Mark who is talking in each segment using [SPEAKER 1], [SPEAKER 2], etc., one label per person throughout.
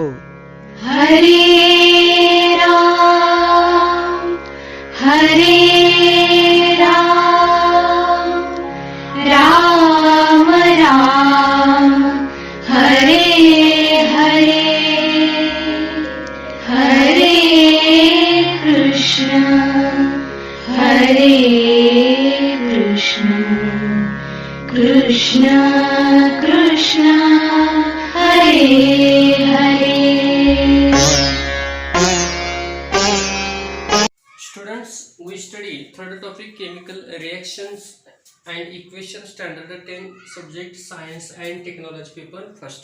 [SPEAKER 1] हो.
[SPEAKER 2] हरे Ram Ram Ram Hare Hare Hare Krishna Krishna Krishna Hare Hare.
[SPEAKER 3] Students, we study third topic chemical reactions and equation standard 10 subject science and technology paper first.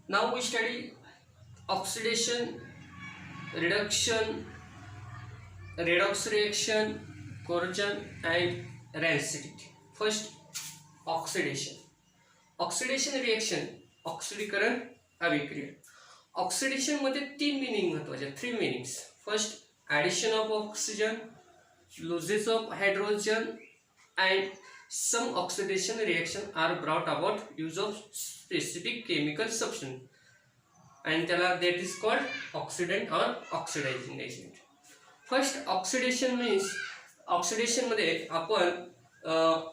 [SPEAKER 3] Now we study oxidation, reduction, redox reaction, corrosion and rancidity. First, oxidation. Oxidation reaction, ऑक्सिडीकरण अभिक्रिया. Oxidation मध्ये तीन meaning महत्वाचे, three meanings. First, addition of oxygen, loses of hydrogen and some oxidation reaction are brought about use of specific chemical substance and त्याला that is called oxidant or oxidizing agent. First, oxidation means oxidation मध्ये आपण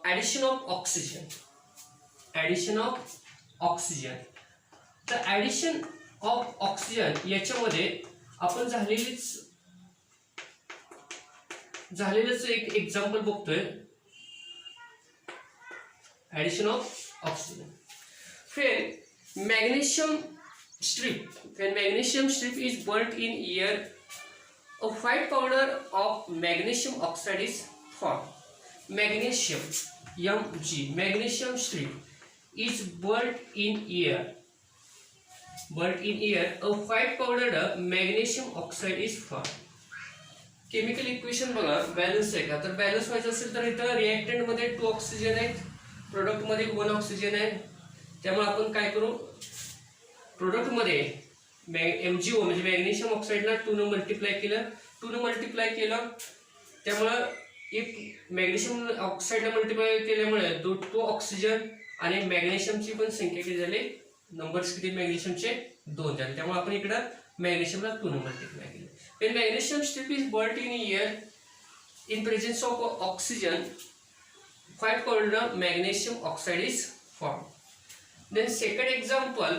[SPEAKER 3] addition of oxygen, addition of oxygen. तर addition of oxygen याच्यामध्ये आपण झालेलंच एक example बघतोय. Addition of oxygen. फिर magnesium strip, when magnesium strip is burnt in air, a white powder of magnesium oxide is formed. Magnesium, Mg, magnesium strip is burnt in air. A white powdered magnesium oxide is formed. Chemical equation बघा, balance आहे का? तर balance व्हायचं असेल तर इथं reactant मध्ये 2 oxygen आहेत, प्रोडक्ट मध्ये 1 ऑक्सिजन आहे. त्यामुळे आपण काय करू, प्रोडक्ट मध्ये MgO म्हणजे मॅग्नेशियम ऑक्साईडला 2 ने मल्टिप्लाय केलं. त्यामुळे एक मॅग्नेशियम ऑक्साईडला मल्टिप्लाय केल्यामुळे 2 ऑक्सिजन आणि मॅग्नेशियमची पण संख्या किती झाली, नंबर्स किती मॅग्नेशियमचे 2 झाले. त्यामुळे आपण इकडे मॅग्नेशियमला 2 ने मल्टिप्लाय केलं. When magnesium strip is burnt in air in presence of oxygen, white powdered magnesium oxide is formed. Then second example,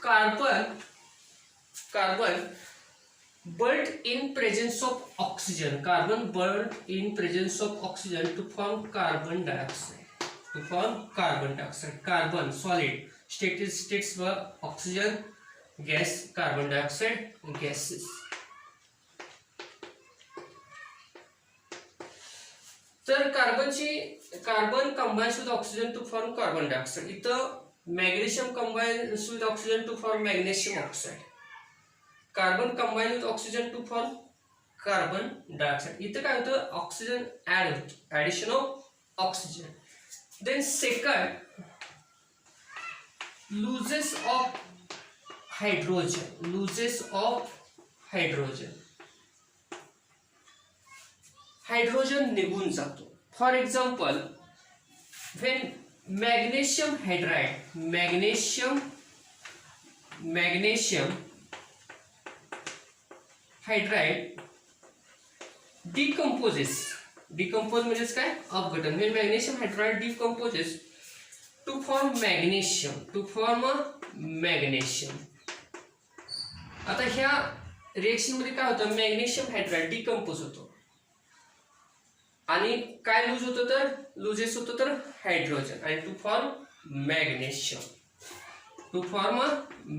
[SPEAKER 3] carbon burnt in presence of oxygen. Carbon burnt in presence of oxygen to form carbon dioxide. Carbon solid states were oxygen gas, carbon dioxide gases. तर carbon combines with oxygen to form carbon dioxide. इथं magnesium combines with oxygen to form magnesium oxide. Carbon combines with oxygen to form carbon dioxide. इथं काय होतं, oxygen add होतं, addition of oxygen. Then second, loses of hydrogen निघून जातो. For example, when magnesium hydride decompose म्हणजेच काय, अपघटन. When magnesium hydride decomposes to form magnesium. आता ह्या रिएक्शन मध्ये काय होतं, मॅग्नेशियम हायड्राइड डिकम्पोज होतो आणि काय लुजेस होतो तर हायड्रोजन, आणि टू फॉर्म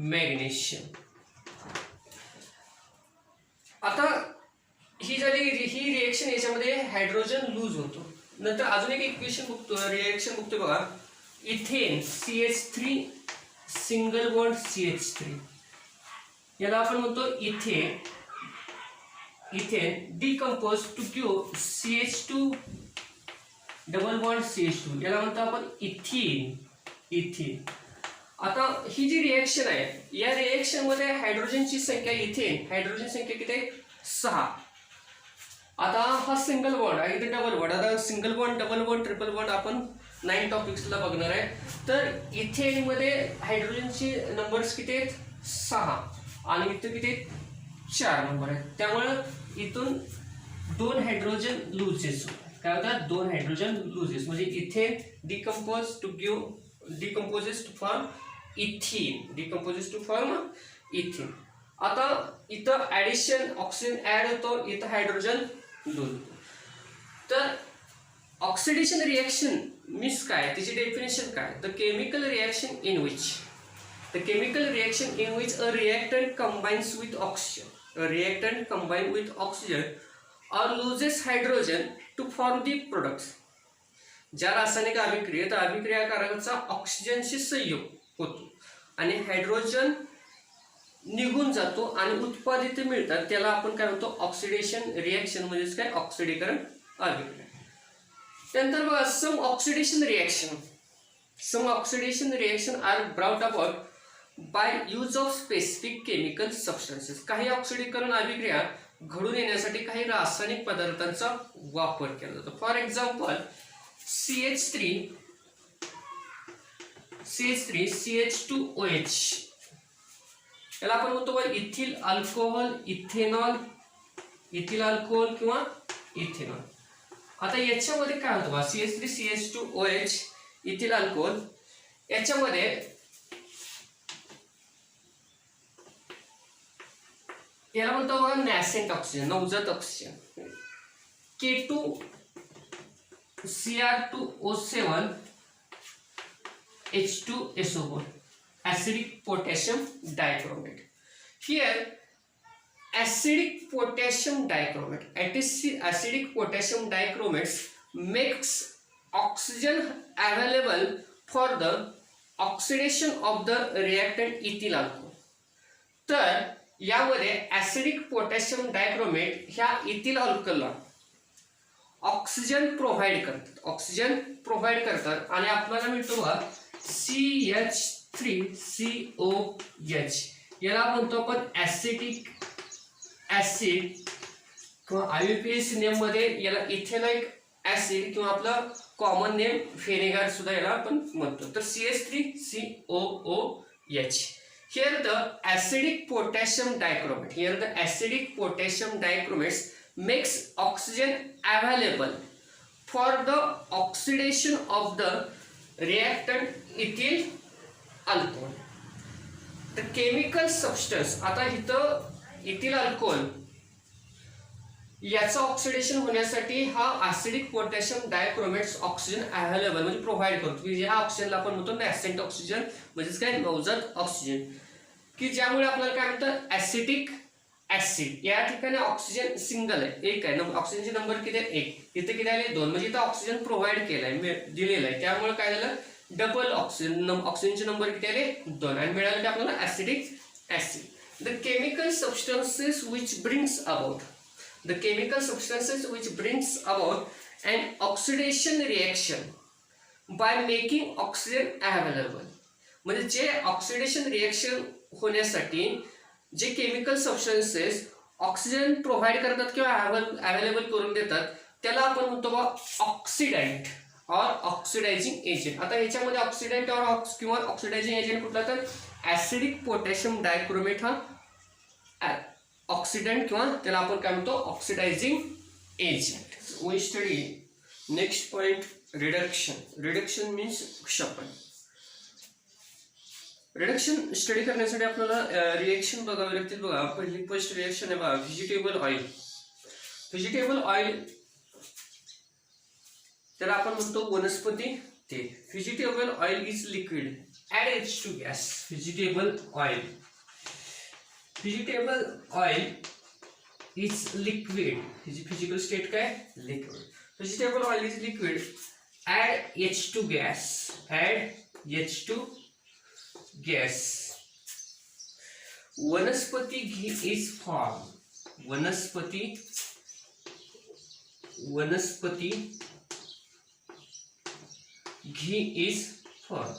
[SPEAKER 3] मॅग्नेशियम. आता ही रिएक्शन, याच्यामध्ये हायड्रोजन लूज होतो. नंतर अजून एक इक्वेशन रिएक्शन बघतोय बघा, ethane CH3 single bond CH3, याला आपण म्हणतो ethane decompose to give CH2 double bond CH2, याला म्हणतो आपण इथेन. आता ही जी रिएक्शन आहे, या रिएक्शन मध्ये हायड्रोजनची संख्या, हायड्रोजन संख्या किती आहे, 6. आता हा सिंगल बॉन्ड आणि इथे डबल बॉन्ड. आता single bond, double bond, triple bond आपण 9 टॉपिक्सला बघणार आहे. तर इथे मध्ये हायड्रोजनचे नंबर्स किती आहेत? 6 आणि इथे किती आहेत? 4 नंबर आहेत. त्यामुळं इथून 2 हायड्रोजन लुजेस काय होतात? 2 हायड्रोजन लुजेस म्हणजे इथे decompose to give decomposes to form ethene. Decomposes to form ethene. आता इथं ऍडिशन ऑक्सिजन ऍड होतो, इथं हायड्रोजन लूज होतो. तर ऑक्सिडेशन रिएक्शन मीन्स काय? त्याची डेफिनेशन काय? The chemical reaction in which a reactant combines with oxygen. A reactant combined with oxygen or loses hydrogen to form the products. ज्या रासायनिक अभिक्रियेत अभिक्रियाकारकाचा ऑक्सिजनशी संयोग होतो आणि हायड्रोजन निघून जातो आणि उत्पादित मिळतात त्याला आपण काय म्हणतो? ऑक्सिडेशन रिएक्शन म्हणजेच काय? ऑक्सिडीकरण अभिक्रिया. त्यानंतर बघा some oxidation reaction are brought about by use of specific chemical substances. काही ऑक्सिडीकरण अभिक्रिया घडून येण्यासाठी काही रासायनिक पदार्थांचा वापर केला जातो. फॉर एक्झाम्पल CH3 CH2OH याला आपण म्हणतो बघा ethyl alcohol, ethanol, ethyl alcohol किंवा इथेनॉल. आता याच्यामध्ये काय होतं बघा CH3 CH2OH इथिल अल्कोहोल याच्यामध्ये याला म्हणतो बघा नॅसेंट ऑक्सिजन, नवजात oxygen. K2 Cr2O7 H2SO4 acidic potassium dichromate. Here acidic potassium dichromate, acidic potassium dichromate makes oxygen available for the oxidation of the reactant ethyl alcohol. तर यामध्ये ऍसिडिक पोटॅशियम डायक्रोमेट ह्या ethyl अल्कोहोलला oxygen provide करतात आणि आपल्याला मिळतो बघा CH3COH. याला म्हणतो आपण ऍसिडिक ऍसिड किंवा IUPAC नेम मध्ये याला इथेनॉइक ऍसिड किंवा आपलं कॉमन नेम व्हिनेगर सुद्धा याला आपण म्हणतो. तर CH3COOH. Here the acidic potassium dichromate makes oxygen available for the oxidation of the reactant ethyl alcohol. The chemical substance आता इथं इथिल अल्कोहोल याचं ऑक्सिडेशन होण्यासाठी हा ऍसिडिक पोटॅशियम डायक्रोमेट्स ऑक्सिजन अवेलेबल म्हणजे प्रोव्हाइड करतो की ह्या ऑक्सिजनला आपण म्हणतो नॅसेंट ऑक्सिजन म्हणजेच काय? नवजात ऑक्सिजन. की ज्यामुळे आपल्याला काय म्हणतात? Acetic acid. या ठिकाणी ऑक्सिजन सिंगल आहे, एक आहे. ऑक्सिजनचे नंबर किती आहे? 1. इथे किती आले? 2. म्हणजे इथं ऑक्सिजन प्रोव्हाइड केलाय, दिलेला आहे. त्यामुळे काय झालं? डबल ऑक्सिजनचे नंबर किती आले? 2. आणि मिळाले आपल्याला acidic acid. The chemical substances which brings about an oxidation reaction by making oxygen available. म्हणजे जे ऑक्सिडेशन रिएक्शन होण्यासाठी जे केमिकल सबस्टन्सेस ऑक्सिजन प्रोव्हाइड करतात किंवा अवेलेबल करून देतात त्याला आपण म्हणतो बघा ऑक्सिडंट और ऑक्सिडायझिंग एजंट. आता याच्यामध्ये ऑक्सिडंट और किंवा ऑक्सिडायझिंग एजंट कुठला? तर ऍसिडिक पोटॅशियम डायक्रोमेट हा ऑक्सिडंट किंवा त्याला आपण काय म्हणतो? Oxidizing agent. We study next point reduction means क्षपन. रिडक्शन स्टडी करण्यासाठी आपल्याला रिएक्शन बघावे लागतील. बघा पहिली फर्स्ट रिएक्शन आहे बघा व्हेजिटेबल ऑइल त्याला आपण म्हणतो वनस्पती तेल. Vegetable oil is liquid add H2 gas. Vegetable oil is liquid. Physical state काय? Liquid. Vegetable oil is liquid add H2 gas. Vanaspati ghee is form. Vanaspati ghee is form.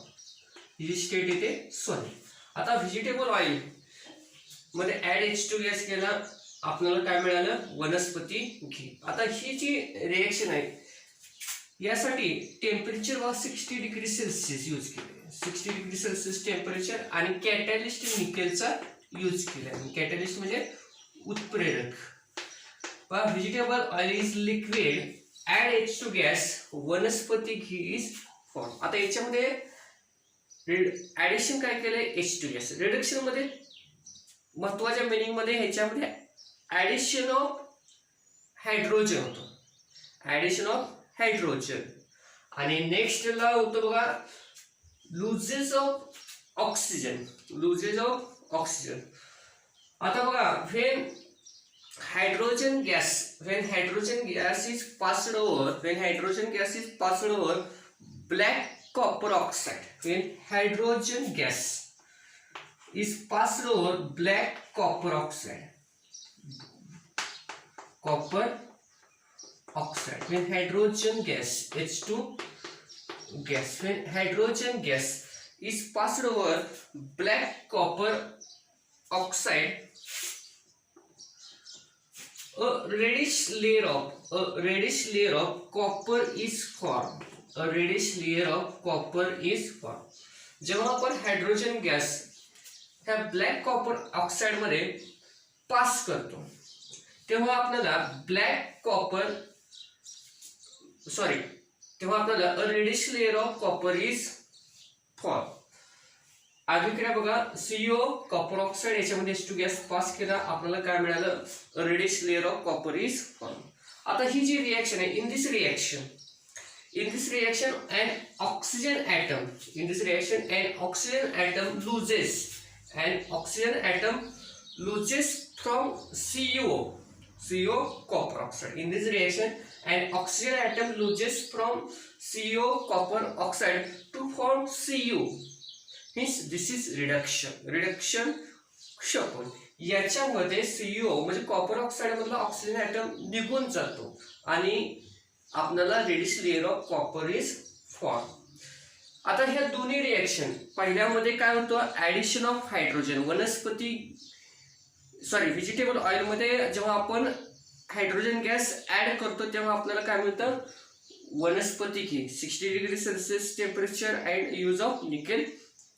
[SPEAKER 3] ही स्टेट येते सॉरी. आता व्हेजिटेबल ऑइल मध्ये ऍड H2 गॅस केला आपल्याला काय मिळालं, वनस्पती घी. आता ही जी रिएक्शन आहे यासाठी टेम्परेचर व 60 डिग्री सेल्सिअस यूज केले. 60 डिग्री सेल्सिअस टेम्परेचर आणि कॅटॅलिस्ट निकेलचा यूज केला. कॅटॅलिस्ट म्हणजे उत्प्रेरक. Vegetable oil is liquid, add H2 gas, vanaspati ghee is form. आता याच्यामध्ये ऍडिशन काय केलंय, H2 गॅस. रिडक्शन मध्ये महत्वाच्या मिनिंग मध्ये ह्याच्यामध्ये ऍडिशन ऑफ हायड्रोजन होतं, ऍडिशन ऑफ हायड्रोजन. आणि नेक्स्ट ला होतं बघा loses of oxygen, loses of oxygen. आता बघा when hydrogen gas is passed over, when hydrogen gas is passed over black copper oxide, when hydrogen gas is passed over black copper oxide, when hydrogen gas H2 gas, when hydrogen gas is passed over black copper oxide, a reddish layer of copper is formed. A reddish layer of copper is formed. जेव्हा आपण hydrogen gas ह्या black copper oxide मध्ये pass करतो तेव्हा आपल्याला a reddish layer of copper is formed. अभिक्रिया बघा, CO copper oxide याच्यामध्ये H2 गॅस पास केला, आपल्याला काय मिळालं, reddish layer of copper is form. आता ही जी रिएक्शन आहे, in this reaction an oxygen atom loses from CO copper oxide. In this reaction an oxygen atom loses from CO copper oxide to form Cu. Means this is reduction क्षपण. याच्यामध्ये CO म्हणजे copper oxide मधला oxygen atom निघून जातो आणि आपल्याला reddish layer of copper is form. आता ह्या दोन्ही रिएक्शन, पहिल्यामध्ये काय होतं, addition of hydrogen, vegetable oil मध्ये जेव्हा आपण हायड्रोजन गॅस ऍड करतो तेव्हा आपल्याला काय मिळतं, vanaspati ghee, 60 degree Celsius temperature and use of nickel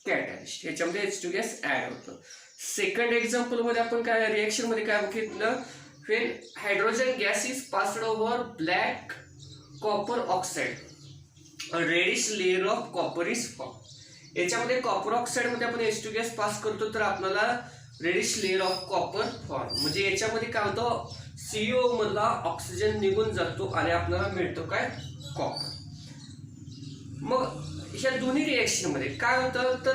[SPEAKER 3] catalyst, याच्यामध्ये H2 गॅस ऍड होतं. सेकंड एक्झाम्पल मध्ये आपण काय रिएक्शन मध्ये काय बघितलं, when hydrogen gas is passed over black copper oxide, reddish layer of copper is form. याच्यामध्ये कॉपर ऑक्साइड मध्ये आपण H2 गॅस पास करतो तर आपल्याला reddish layer of copper form. म्हणजे याच्यामध्ये काय होतं, CO मधला ऑक्सिजन निघून जातो आणि आपल्याला मिळतो काय, कॉपर. मग ह्या दोन्ही रिएक्शन मध्ये काय होतं, तर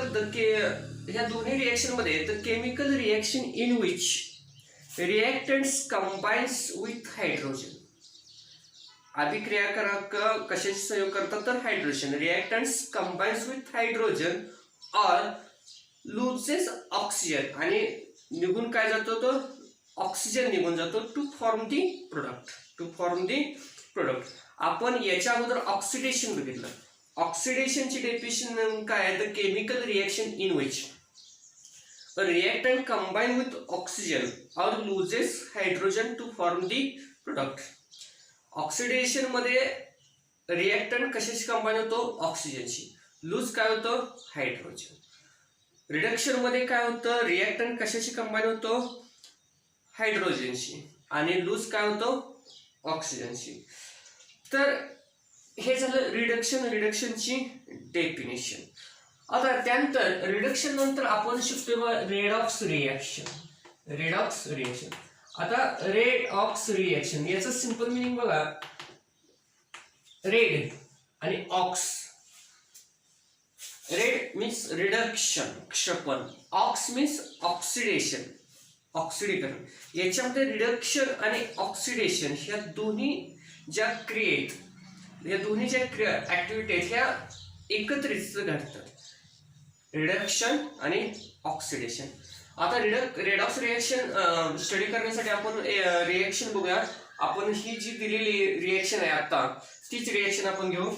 [SPEAKER 3] ह्या दोन्ही रिएक्शन मध्ये the chemical reaction in which reactants combines with hydrogen. अभिक्रियाकारक कशाचे संयोग करतात, तर hydrogen. Reactants combines with hydrogen or loses oxygen, आणि निघून काय जातो, तो ऑक्सिजन निघून जातो टू फॉर्म दी प्रोडक्ट. आपण याच्या अगोदर ऑक्सिडेशन बघितलं. ऑक्सिडेशनची डेफिनेशन काय आहे, the chemical reaction in which a reactant combine with oxygen or loses hydrogen to form the product. Oxidation मध्ये रिएक्टंट कशाशी कंबाईन होतो, ऑक्सिजनशी. लूज काय होतं, हायड्रोजन. रिडक्शन मध्ये काय होतं, रिएक्टंट कशाशी कंबाईन होतो, हायड्रोजनशी, आणि लूज काय होतो, ऑक्सिजनशी. तर हे झालं रिडक्शनची डेफिनेशन. आता त्यानंतर रिडक्शन नंतर आपण शिकतोय रेडॉक्स रिएक्शन. आता रेडॉक्स रिएक्शन याचं सिंपल मिनिंग बघा, रेड आणि ऑक्स. रेड मीन्स रिडक्शन, क्षपण. ऑक्स मीन्स ऑक्सिडीकरण. याच्यामध्ये रिडक्शन आणि ऑक्सिडेशन ह्या दोन्ही ज्या ऍक्टिव्हिटी ह्या एकत्रित घडतात, रिडक्शन आणि ऑक्सिडेशन. आता रेडॉक्स रिएक्शन स्टडी करण्यासाठी आपण रिएक्शन बघूया. आपण ही जी दिलेली रिएक्शन आहे आता तीच रिएक्शन आपण घेऊ.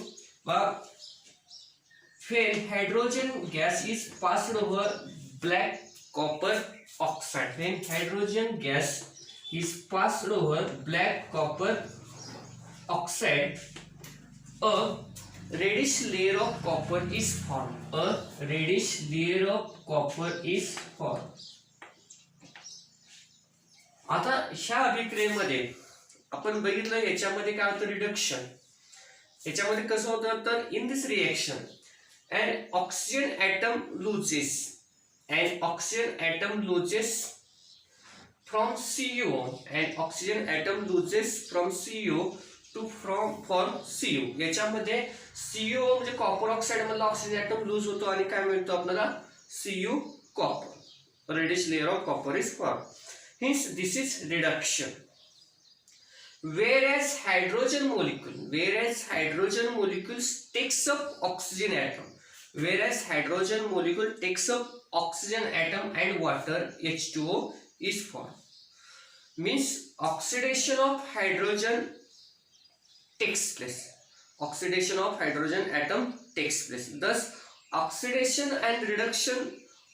[SPEAKER 3] When hydrogen gas is passed over black copper oxide, when hydrogen gas is passed over black copper oxide, a reddish layer of copper is formed. A reddish layer of copper is formed. आता ह्या अभिक्रियेमध्ये आपण बघितलं याच्यामध्ये काय होतं reduction. याच्यामध्ये कसं होतं तर in this reaction an oxygen atom loses from CO, and oxygen atom loses from CO to form CO. याच्यामध्ये CO म्हणजे कॉपर ऑक्साइड मधला ऑक्सिजन ॲटम लूज होतो आणि काय मिळतो आपल्याला Cu copper. Reddish layer of copper is form. Hence this is reduction. Whereas hydrogen molecules takes up oxygen atom. Whereas hydrogen molecule takes up oxygen atom and water H2O is formed. Means oxidation of hydrogen takes place. Oxidation of hydrogen atom takes place. Thus oxidation and reduction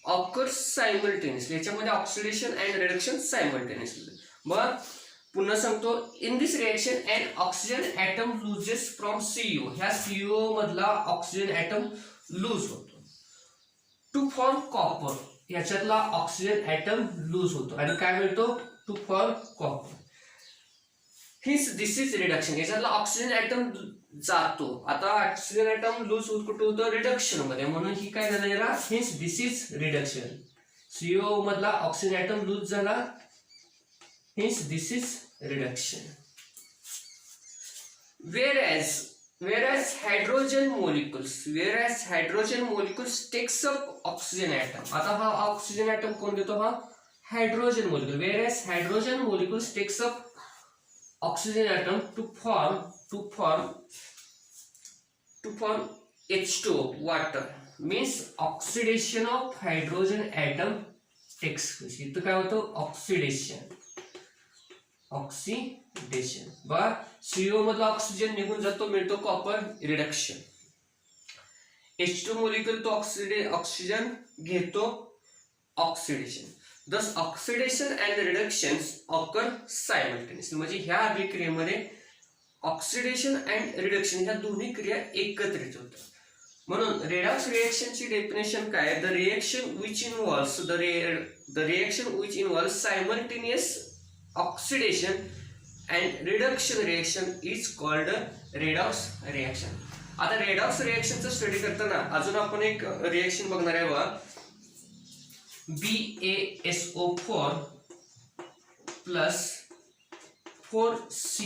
[SPEAKER 3] occurs simultaneously. याच्यामध्ये oxidation and reduction simultaneously. मग पुन्हा सांगतो in this reaction an oxygen atom loses from CO. ह्या CO मधला oxygen atom lose होतो to form copper. याच्यातला oxygen atom lose होतो आणि काय मिळतो to form copper. Hence this is reduction. याच्यातला ऑक्सिजन ॲटम जातो. आता ऑक्सिजन ॲटम लूज होत कुठे होतं रिडक्शन मध्ये, म्हणून ही काय झालं याला hints this is reduction. CO मधला ऑक्सिजन ॲटम लूज झाला, hints this is reduction. Whereas hydrogen molecules takes up oxygen atom. आता हा ऑक्सिजन ॲटम कोण देतो हा hydrogen molecule. Whereas hydrogen molecules takes up oxygen atom to form H2O water. Means oxidation of hydrogen atom takes place. इथं काय होतं oxidation बा CO मधला ऑक्सिजन निघून जातो, मिळतो कॉपर, रिडक्शन. H2 मोलिक्युल तो ऑक्सिजन घेतो, oxidation. Thus oxidation and रिडक्शन्स occur simultaneously. म्हणजे ह्या अभिक्रियेमध्ये ऑक्सिडेशन अँड रिडक्शन ह्या दोन्ही क्रिया एकत्रित होतात. म्हणून रेडॉक्स रिएक्शनची डेफिनेशन काय? The reaction which involves simultaneous oxidation and reduction reaction is called redox reaction. आता redox reaction चा स्टडी करताना अजून आपण एक रिएक्शन बघणार आहे बघा. BaSO4 plus 4C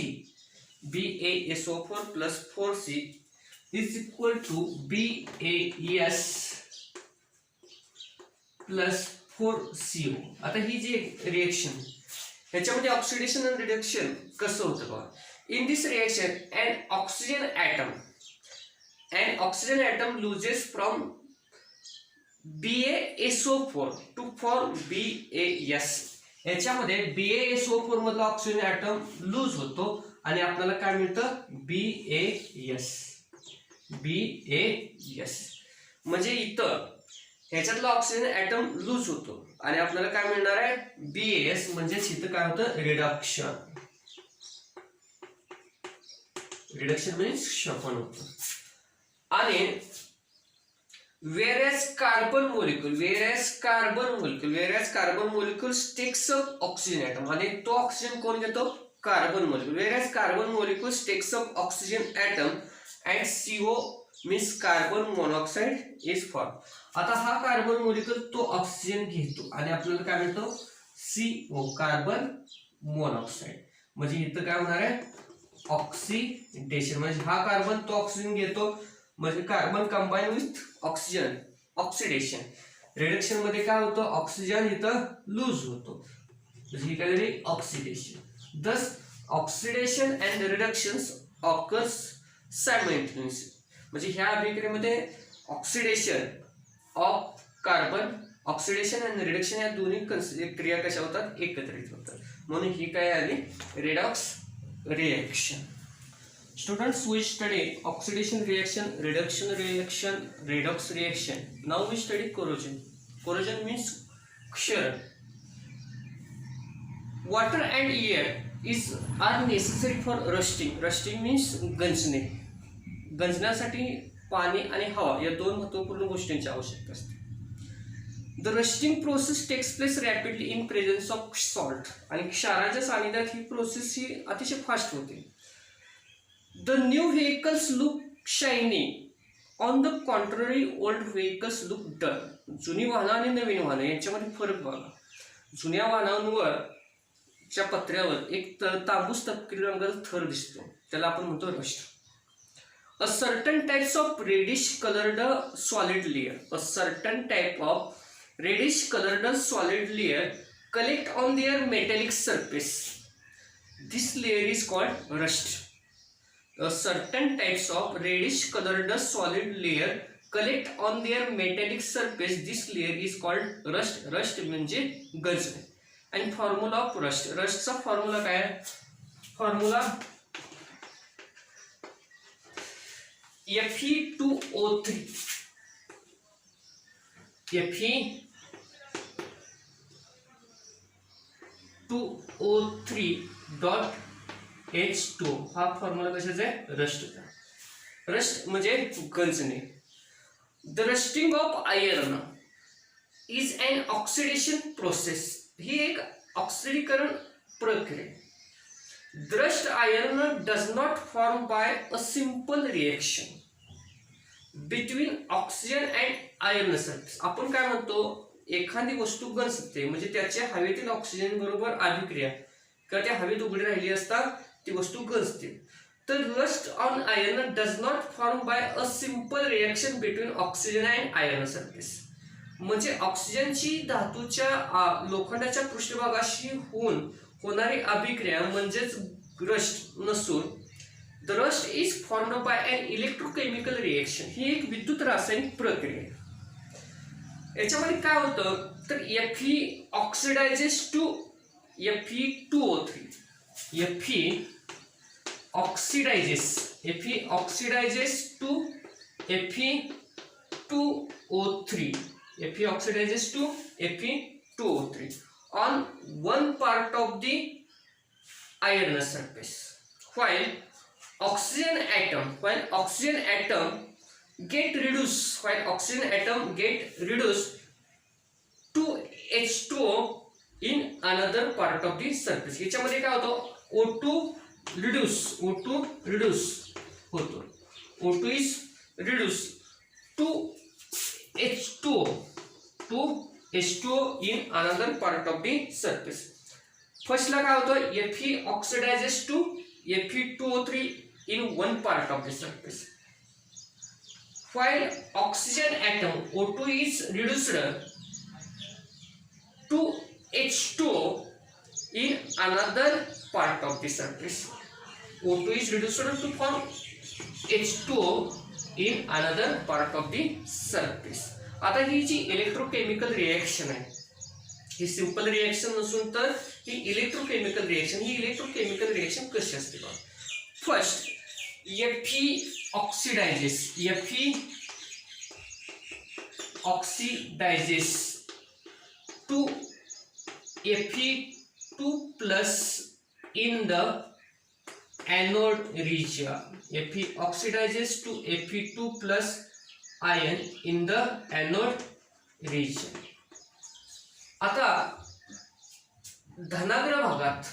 [SPEAKER 3] BaSO4 plus 4C is equal to BaS plus 4CO. आता ही जी रिएक्शन ह्याच्यामध्ये ऑक्सिडेशन अँड रिडक्शन कसं होतं बघा. In this reaction an oxygen atom loses from BaSO4 to form BaS. याच्यामध्ये BaSO4 मधला ऑक्सिजन ॲटम लूज होतो आणि आपल्याला काय मिळतं BaS. म्हणजे इथं ह्याच्यातला ऑक्सिजन ॲटम लूज होतो आणि आपल्याला काय मिळणार आहे BaS. म्हणजे इथं काय होतं रिडक्शन म्हणजे क्षपन होतं. आणि whereas carbon molecules takes up oxygen atom. आणि तो ऑक्सिजन कोण घेतो carbon molecule. whereas carbon molecules takes up oxygen atom and CO means carbon monoxide is formed. आता हा कार्बन मोलिक्युल तो ऑक्सिजन घेतो आणि आपल्याला काय मिळतो CO कार्बन मोनॉक्साइड. म्हणजे इथं काय होणार आहे ऑक्सिडेशन. म्हणजे हा कार्बन तो ऑक्सिजन घेतो, म्हणजे carbon combine with oxygen, oxidation. Reduction मध्ये काय होतं ऑक्सिजन इथं लूज होतो, म्हणजे ही काय झाली oxidation. Thus oxidation and reductions occurs simultaneously. म्हणजे ह्या अभिक्रियेमध्ये oxidation of carbon, oxidation and reduction या दोन्ही क्रिया कशा होतात एकत्रित होतात. म्हणून ही काय आली redox reaction. Students, we study oxidation reaction, reduction reaction, redox reaction. Now we study corrosion. Corrosion means क्षरण. water and air are necessary for rusting. Rusting means गंजणे. गंजण्यासाठी पाणी आणि हवा या दोन महत्त्वपूर्ण गोष्टींची आवश्यकता असते. The rusting process takes place rapidly in presence of salt. आणि क्षाराच्या सानिध्यात ही प्रोसेस ही अतिशय फास्ट होते. The new vehicles look shiny. On the contrary old vehicles look dull. जुनी वाहनं आणि नवीन वाहनं यांच्यामध्ये फरक बघा. जुन्या वाहनांवर च्या पत्र्यावर एक तांबूस तपकिरी रंगाचा थर दिसतो, त्याला आपण म्हणतो rust. A certain types of reddish coloured solid layer. A certain type of reddish colored solid layer collect on their metallic surface. This layer is called rust. Certain types of reddish colored solid layer collect on their metallic surface. This layer is called rust. Rust म्हणजे गंजणे. आणि formula of rust. रस्टचा formula काय आहे? Formula Fe2O3. Fe2O3.H2 हा formula कशाचा आहे? रस्टचा. Rust म्हणजे गंजणे. The rusting of iron is an oxidation process. ही एक ऑक्सिडीकरण प्रक्रिया. The rust iron does not form by a simple reaction between oxygen and iron surface. आपण काय म्हणतो, एखादी वस्तू गंजते म्हणजे त्याच्या हवेतील ऑक्सिजन बरोबर अभिक्रिया किंवा त्या हवेत उघडी राहिली असता ती वस्तू गंजते. तर rust on iron does not form by a simple reaction between oxygen and iron surface. म्हणजे ऑक्सिजनची धातूच्या लोखंडाच्या पृष्ठभागाशी होणारी अभिक्रिया म्हणजेच रस्ट नसून the rust is formed by an electrochemical reaction. ही एक विद्युत रासायनिक प्रक्रिया. याच्यामध्ये काय होतं तर Fe oxidizes to Fe2O3. Fe oxidizes to Fe2O3. Fe oxidizes to Fe2O3 on one part of the iron surface, while oxygen atom get reduced to H2O in another part of the surface. याच्यामध्ये काय होतं, O2 reduce होतो. O2 is reduced to H2O in another part of the surface. फर्स्टला काय होतं, Fe oxidizes to Fe2O3 in one part of the surface, while oxygen atom O2 is reduced to H2O in another part of the surface. O2 is reduced to form H2O in another part of the surface. आता ही जी electrochemical reaction आहे, ही simple reaction नसून तर ही electrochemical reaction. ही electrochemical reaction कशी असते बघा. First Fe oxidizes to Fe2 plus in the anode region. Fe oxidizes to Fe2 plus ion in the anode region. आता धनाग्र भागात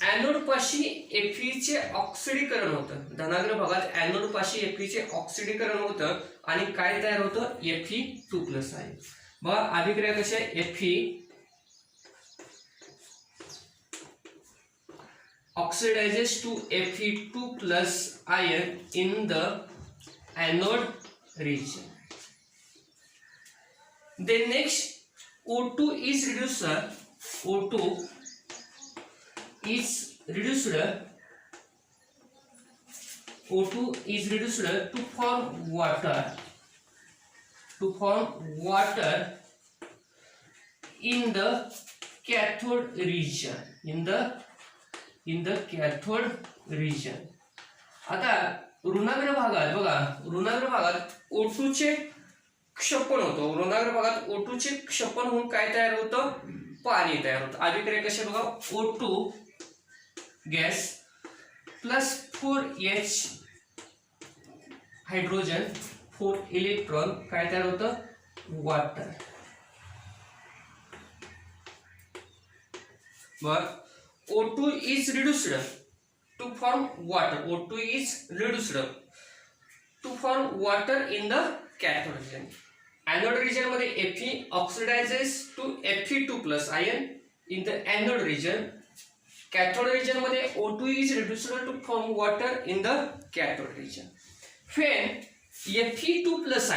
[SPEAKER 3] एनोड पाशी Fe चे ऑक्सिडीकरण होतं. धनाग्र भागात एनोड पाशी Fe चे ऑक्सिडीकरण होतं आणि काय तयार होतं, Fe2 प्लस आहे. बघा अभिक्रिया कशी आहे, Fe oxidizes to Fe2 plus ion in the anode region. Then next O2 is reduced to form water in the cathode region. In the cathode region. आता ऋणाग्र भागात O2 चे क्षपण होतं. ऋणाग्र भागात O2 चे क्षपण होऊन काय तयार होतं? पाणी तयार होतं. अभिक्रिया कशी बघा, O2 gas plus 4H hydrogen 4 electron काय तयार होतं? Water. But O2 is reduced to form water. O2 is reduced to form water in the cathode region. Anode region मध्ये Fe oxidizes to Fe2 plus ion in the anode region. Cathode region मध्ये O2 is reduced to form water in the cathode region. When Fe2 plus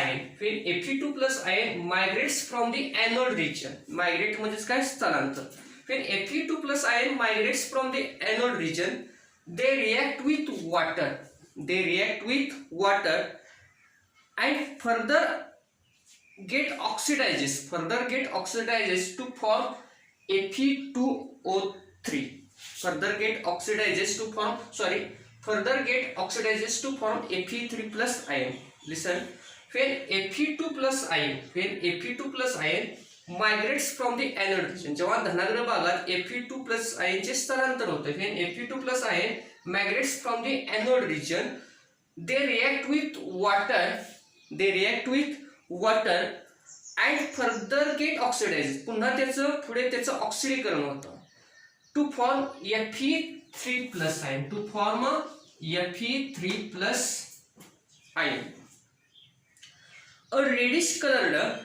[SPEAKER 3] ion migrates from the anode region. Migrate म्हणजेच काय? स्थलांतर. When Fe2 plus ion migrates from the anode region, they react with water. And further get oxidizes to form Fe2O3. Further get oxidizes to form Fe3 plus ion. Listen. When Fe2 plus ion migrates from the anode region. जेव्हा धनाग्र भागात Fe2 plus ion चे स्थलांतर होते. When Fe2 plus ion migrates from the anode region, they react with water and further get oxidized. पुन्हा त्याचं पुढे त्याचं ऑक्सिडीकरण होतं to form Fe3 plus ion. To form Fe3 plus ion. A reddish colored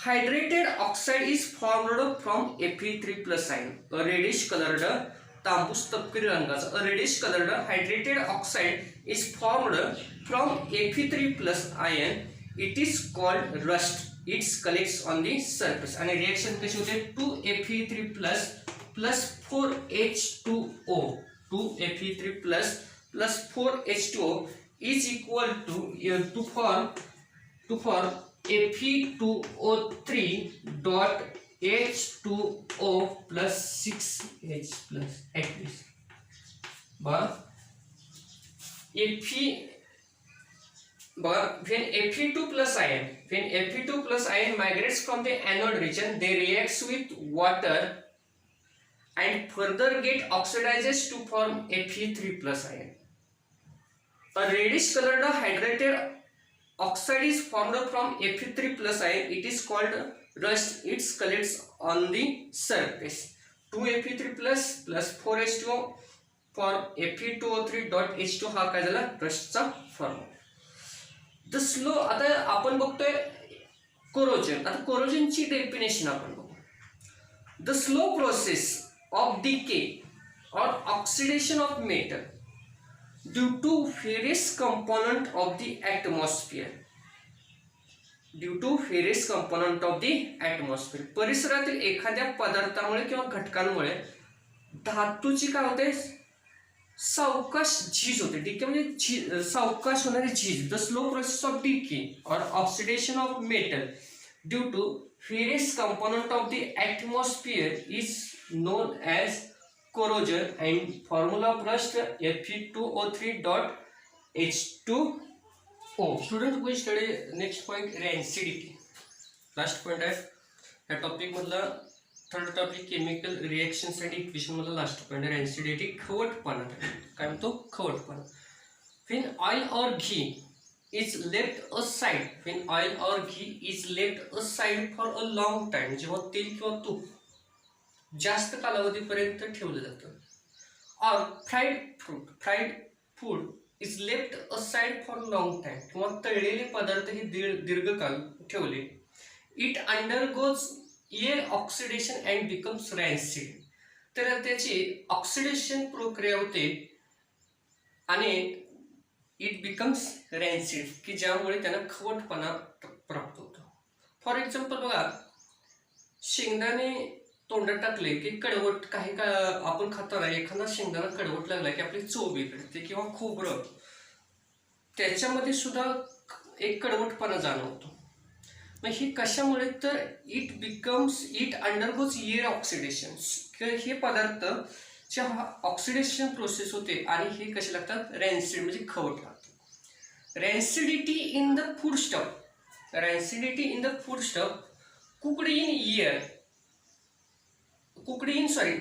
[SPEAKER 3] hydrated oxide is formed from Fe3 plus ion. A reddish colored तांबूस तपकिरी रंगाचा a reddish colored hydrated oxide is formed from Fe3 plus ion. It is called rust. It collects on the surface. आणि reaction कशी होते? 2Fe3 plus 4H2O. 2Fe3 plus 4H2O is equal to form Fe2O3 dot H2O plus 6H plus at least. When Fe2 plus ion migrates from the anode region, they reacts with water and further get oxidizes to form Fe3 plus ion. A reddish colored hydrated oxide is formed from Fe3 plus ion. It is called rust. It collects on the surface. 2Fe3 plus 4H2O for Fe2O3 dot H2 हा काय झाला? रस्टचा form. The slow. आता आपण बघतोय corrosion. आता कोरोजनची definition आपण बघू. The slow process of decay or oxidation of metal due to various component of the atmosphere. परिसरातील एखाद्या पदार्थामुळे किंवा घटकांमुळे धातूची काय होते? सावकाश झीज होते. डिके म्हणजे सावकाश होणारी झीज. The slow process of decay or oxidation of metal due to various component of the atmosphere is known as corrosion, and formula of rust Fe2O3 dot H2O. Student, we study next point rancidity. Last point आहे या topic मधला third topic chemical reactions and equation मधला last point आहे rancidity. खवटपणा. काय म्हणतो? खवटपणा. When oil or ghee is left aside for a long time. जेव्हा तेल किंवा तूप जास्त कालावधीपर्यंत ठेवलं जातं. or fried food is left aside for long time. किंवा तळलेले पदार्थ हे दीर्घकाल ठेवले. It undergoes air oxidation and becomes rancid. तर त्याची ऑक्सिडेशन प्रक्रिया होते आणि इट बिकम्स रॅन्सिड, की ज्यामुळे त्यांना खवटपणा प्राप्त होतो. फॉर एक्झाम्पल बघा, शेंगदाणे तोंडात टाकले की कडवट, काही का आपण खाताना एखादा शेंगदाणा कडवट लागला की आपली चव बिघडते, किंवा खोबरं त्याच्यामध्ये सुद्धा एक कडवटपणा जाणवतो. मग हे कशामुळे? तर इट अंडरगोज एअर ऑक्सिडेशन. हे पदार्थ ऑक्सिडेशन प्रोसेस होते आणि हे कसे लागतात? रॅन्सिड म्हणजे खवट लागतात. Rancidity in the food stuff. Rancidity in the food stuff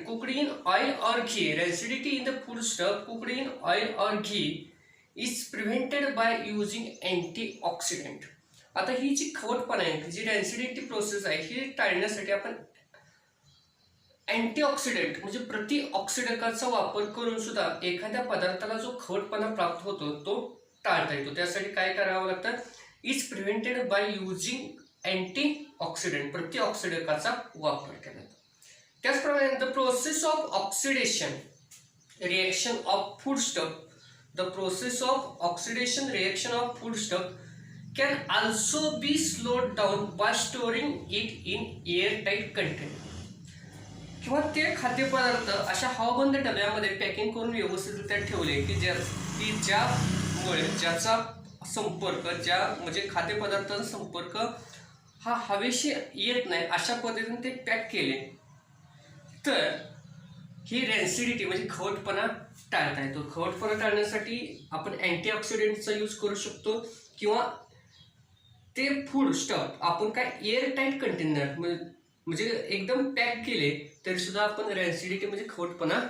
[SPEAKER 3] cooked in oil or ghee. Rancidity in the food stuff cooked in oil or ghee is prevented by using antioxidant. आता ही जी खवटपणा आहे, जी रॅन्सिडिटी प्रोसेस आहे, ही टाळण्यासाठी आपण antioxidant म्हणजे प्रतिऑक्सिडकाचा वापर करून सुद्धा एखाद्या पदार्थाला जो खवटपणा प्राप्त होतो तो टाळता येतो. त्यासाठी काय करावं लागतं? Is prevented by using antioxidant, प्रतिऑक्सिडकाचा वापर केला जातो. त्याचप्रमाणे the process of oxidation reaction of foodstuff, the process of oxidation reaction of foodstuff can also be slowed down by storing it in air tight container. किंवा ते खाद्यपदार्थ अशा हवाबंद डब्यामध्ये पॅकिंग करून व्यवस्थितरित्या ठेवले की ज्यामुळे ज्याचा संपर्क म्हणजे खाद्यपदार्थाचा संपर्क हा हवेशी येत नाही अशा पद्धतीने ते पॅक केले तर ही रॅन्सिडिटी म्हणजे खवटपणा टाळता येतो. खवटपणा टाळण्यासाठी आपण अँटीऑक्सिडंटचा यूज करू शकतो किंवा ते फूड स्टफ आपण काय एअर टाईट कंटेनर म्हणजे एकदम पॅक केले तरी सुद्धा आपण रॅन्सिडिटी म्हणजे खवटपणा